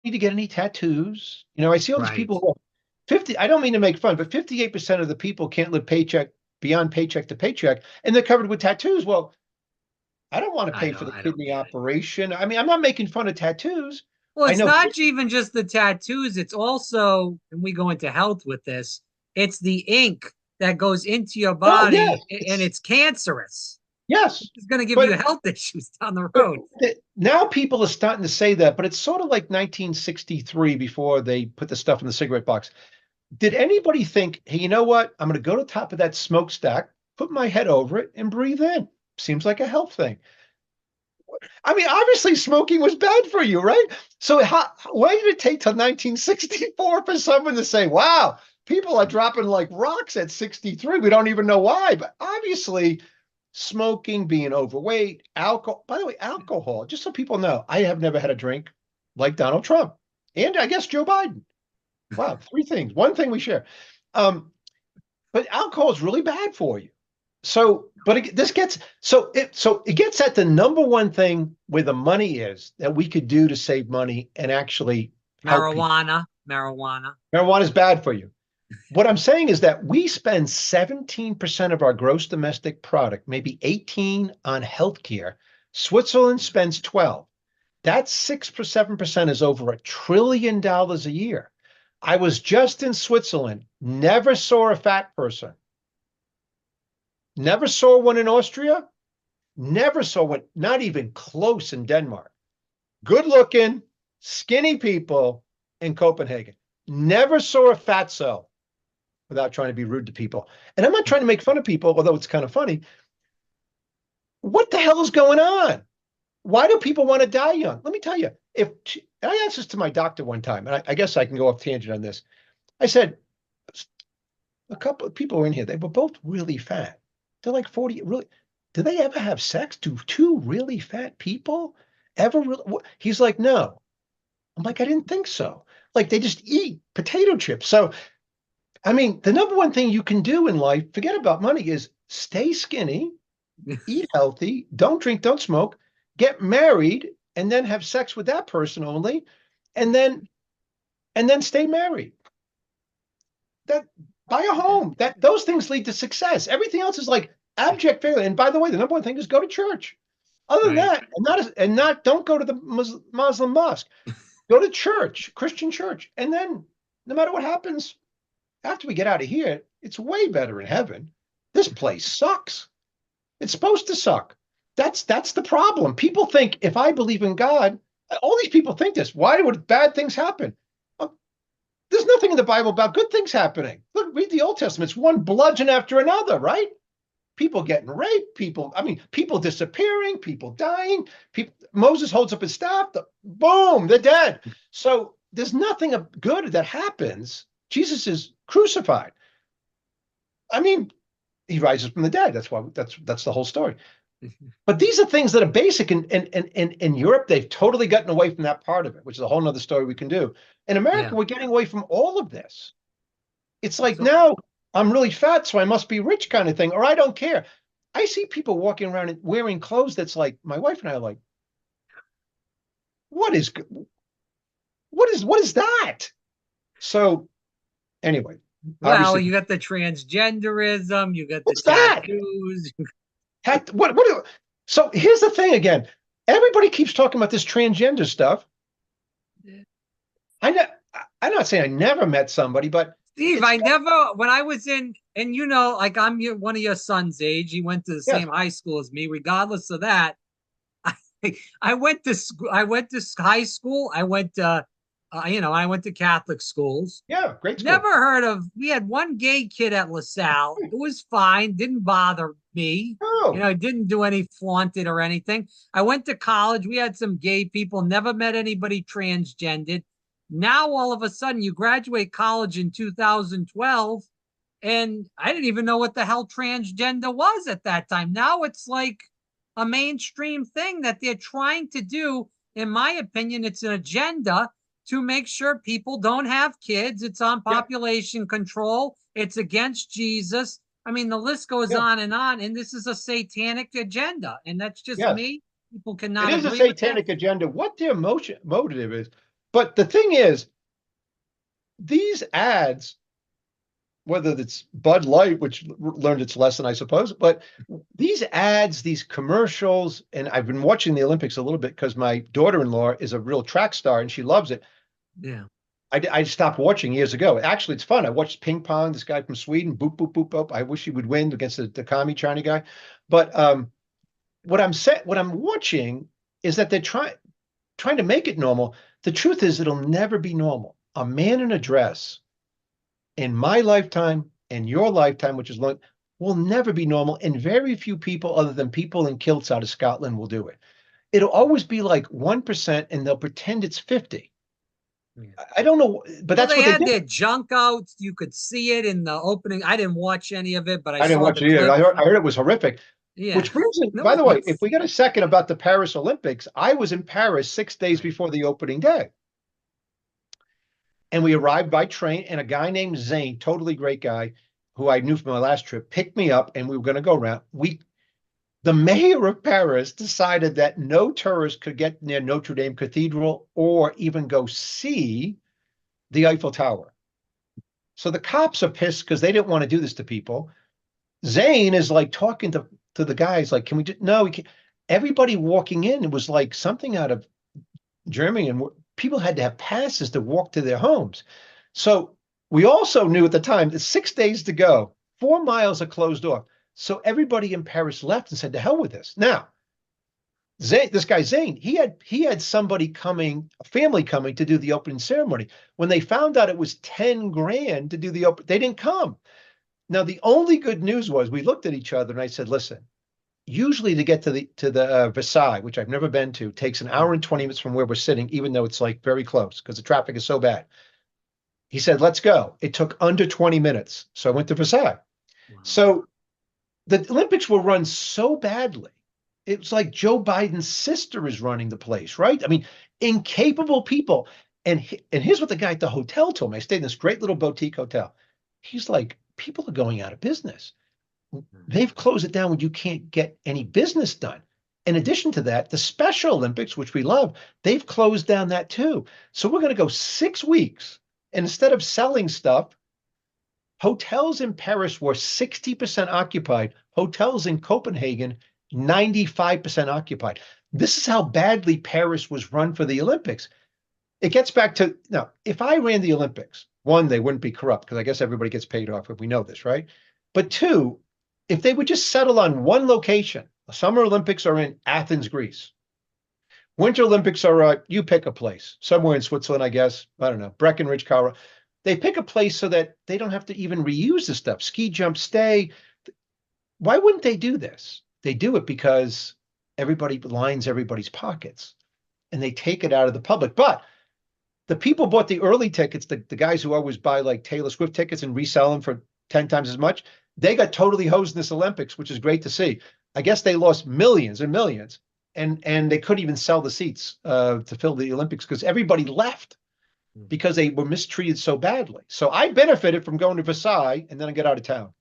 need to get any tattoos. You know, I see all these Right. people who 50, I don't mean to make fun, but 58% of the people can't live paycheck beyond paycheck to paycheck, and they're covered with tattoos. Well, I don't want to pay for the I don't kidney get it. operation. I mean, I'm not making fun of tattoos. Well, I it's know. not even just the tattoos, it's also, and we go into health with this, it's the ink that goes into your Oh, yes, body and it's cancerous. yes. It's going to give you But health issues down the but road. now people are starting to say that, but it's sort of like 1963 before they put the stuff in the cigarette box. Did anybody think, hey, you know what? I'm going to go to the top of that smokestack, put my head over it, and breathe in? Seems like a health thing. I mean, obviously, smoking was bad for you, right? So, why did it take till 1964 for someone to say, wow, people are dropping like rocks at 63? We don't even know why. But obviously, smoking, being overweight, alcohol. By the way, alcohol, just so people know, I have never had a drink like Donald Trump and I guess Joe Biden. Wow, three things. One thing we share. Um, but alcohol is really bad for you. So, but this gets it gets at the number one thing where the money is that we could do to save money and actually help people. Marijuana. Marijuana is bad for you. What I'm saying is that we spend 17% of our gross domestic product, maybe 18 on healthcare. Switzerland spends 12. That's 7% is over $1 trillion a year. I was just in Switzerland, never saw a fat person, never saw one in Austria, never saw one, not even close in Denmark. Good looking, skinny people in Copenhagen. Never saw a fatso without trying to be rude to people. And I'm not trying to make fun of people, although it's kind of funny. What the hell is going on? Why do people want to die young? Let me tell you, if I asked this to my doctor one time, and I guess I can go off tangent on this. I said, a couple of people were in here. They were both really fat. They're like 40. Really, do they ever have sex? Do two really fat people ever really? He's like, no. I'm like, I didn't think so. Like they just eat potato chips. So, I mean, the number one thing you can do in life, forget about money, is stay skinny, eat healthy, don't drink, don't smoke, get married, and then have sex with that person only, and then stay married. That buy a home. That those things lead to success. Everything else is like abject failure. And by the way, the number one thing is go to church. Other than Right. that, and not don't go to the Muslim mosque. Go to church, Christian church, and then no matter what happens after we get out of here, it's way better in heaven. This place sucks. It's supposed to suck. That's the problem. People think if I believe in God, all these people think this. Why would bad things happen? Well, there's nothing in the Bible about good things happening. Look, read the Old Testament. It's one bludgeon after another, right? People getting raped, people disappearing, people dying. People, Moses holds up his staff, boom, they're dead. So there's nothing good that happens. Jesus is crucified. I mean, he rises from the dead. That's the whole story. But these are things that are basic. In Europe, they've totally gotten away from that part of it, which is a whole nother story we can do. In America, Yeah. we're getting away from all of this. It's like So, now I'm really fat, so I must be rich kind of thing, or I don't care. I see people walking around and wearing clothes that's like my wife and I are like, what is what is that? So anyway, well, obviously, you got the transgenderism, you got the what's that? tattoos. So here's the thing again. Everybody keeps talking about this transgender stuff. I know, I'm not saying I never met somebody, but Steve, it's I never, when I was in, and you know, like one of your son's age, he went to the yes, same high school as me. Regardless of that, I, I went to school. I went to high school. I went to Catholic schools. yeah, great Never school. heard of. We had one gay kid at LaSalle. It was fine. Didn't bother me. Oh, Didn't do any flaunted or anything. I went to college. We had some gay people. Never met anybody transgendered. Now all of a sudden, you graduate college in 2012, and I didn't even know what the hell transgender was at that time. Now it's like a mainstream thing that they're trying to do. In my opinion, it's an agenda to make sure people don't have kids. It's on yeah, population control. It's against Jesus. I mean, the list goes yeah, on, and this is a satanic agenda. And that's just yes. me. People It cannot is a agree with that. satanic agenda. What their motive is, But the thing is, these ads, whether it's Bud Light, which learned its lesson, I suppose, but these ads, these commercials, and I've been watching the Olympics a little bit because my daughter-in-law is a real track star and she loves it. Yeah. I stopped watching years ago. Actually, it's fun. I watched ping pong. This guy from Sweden, boop boop boop boop. I wish he would win against the commie China guy. But what I'm watching is that they're trying to make it normal. The truth is, it'll never be normal. A man in a dress in my lifetime and your lifetime, which is long, will never be normal. And very few people, other than people in kilts out of Scotland, will do it. It'll always be like 1%, and they'll pretend it's 50. Yeah. I don't know, but Well, that's they what they had did. their junk outs. You could see it in the opening. I didn't watch any of it, but I I didn't saw watch the it either. clips. I heard it was horrific. Yeah. Which brings in, by No, the way, if we got a second about the Paris Olympics, I was in Paris 6 days before the opening day. And we arrived by train, and a guy named Zane, totally great guy, who I knew from my last trip, picked me up, and we were going to go around. The mayor of Paris decided that no tourist could get near Notre Dame Cathedral or even go see the Eiffel Tower. So the cops are pissed because they didn't want to do this to people. Zane is like talking to the guys, like, can we do? No, we can't. Everybody walking in, it was like something out of Germany, and people had to have passes to walk to their homes. So we also knew at the time that 6 days to go, 4 miles are closed off. So everybody in Paris left and said, to hell with this. Now, Zane, this guy Zane, he had somebody coming, a family coming to do the opening ceremony. When they found out it was 10 grand to do the open, they didn't come. Now, the only good news was we looked at each other and I said, listen, usually to get to the Versailles, which I've never been to, takes an hour and 20 minutes from where we're sitting, even though it's like very close because the traffic is so bad. He said, let's go. It took under 20 minutes. So I went to Versailles. wow. So the Olympics were run so badly. It was like Joe Biden's sister is running the place, right? I mean, incapable people. And here's what the guy at the hotel told me. I stayed in this great little boutique hotel. He's like, people are going out of business. They've closed it down when you can't get any business done. In addition to that, the Special Olympics, which we love, they've closed down that too. So we're going to go 6 weeks. And instead of selling stuff, hotels in Paris were 60% occupied. Hotels in Copenhagen, 95% occupied. This is how badly Paris was run for the Olympics. It gets back to now, if I ran the Olympics, one, they wouldn't be corrupt because I guess everybody gets paid off if we know this, right? But two, if they would just settle on one location, the Summer Olympics are in Athens, Greece. Winter Olympics are, you pick a place, somewhere in Switzerland, I guess. I don't know, Breckenridge, Colorado. They pick a place so that they don't have to even reuse the stuff. Ski jump, stay. Why wouldn't they do this? They do it because everybody lines everybody's pockets and they take it out of the public. But the people bought the early tickets, the guys who always buy like Taylor Swift tickets and resell them for 10 times as much, they got totally hosed in this Olympics, which is great to see. I guess they lost millions and millions, and they couldn't even sell the seats to fill the Olympics because everybody left because they were mistreated so badly. So I benefited from going to Versailles and then I got out of town.